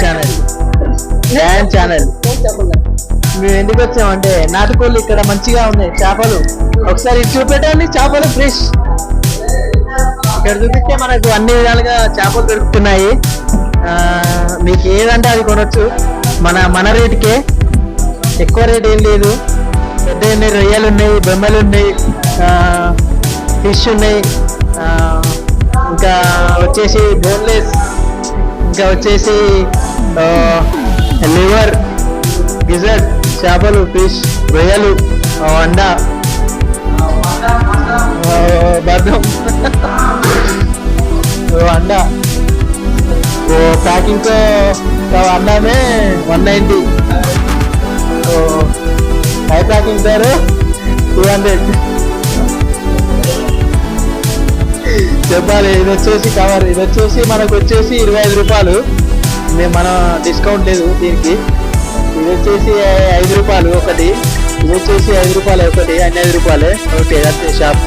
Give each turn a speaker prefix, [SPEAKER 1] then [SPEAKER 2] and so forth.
[SPEAKER 1] Channel Dan channel. మేము ఎందుకు వచ్చామంటే నాటుకోళ్ళు ఇక్కడ మంచిగా ఉన్నాయి చేపలు. ఒకసారి చూపెట్టండి చేపలు ఫ్రెష్. ఇక్కడ చూపిస్తే మనకు అన్ని విధాలుగా చేపలు దొరుకుతున్నాయి. మీకు ఏదంటే అది కొనొచ్చు. మన రేటుకే, ఎక్కువ రేట్ ఏం లేదు. పెద్ద ఉన్నాయి, రొయ్యలు ఉన్నాయి, బొమ్మలు ఉన్నాయి, ఫిష్ ఉన్నాయి, ఇంకా వచ్చేసి బోన్లెస్, ఇంకా వచ్చేసి లివర్, గిజర్డ్, చేపలు, ఫిష్, రొయ్యలు, అండా, బద్దం, अंडा वो पैकिंग तो अंडा में 190, तो हाई पैकिंग सर 200 చెప్పాలి. ఇది వచ్చేసి కవర్, ఇది వచ్చేసి మనకు వచ్చేసి 25 రూపాయలు. మన డిస్కౌంట్ లేదు దీనికి. ఇది వచ్చేసి 5 రూపాయలు ఒకటి, ఇది వచ్చేసి 5 రూపాయలు ఒకటి, అన్ని 5 రూపాయలే. ఓకే, అంతే షాప్.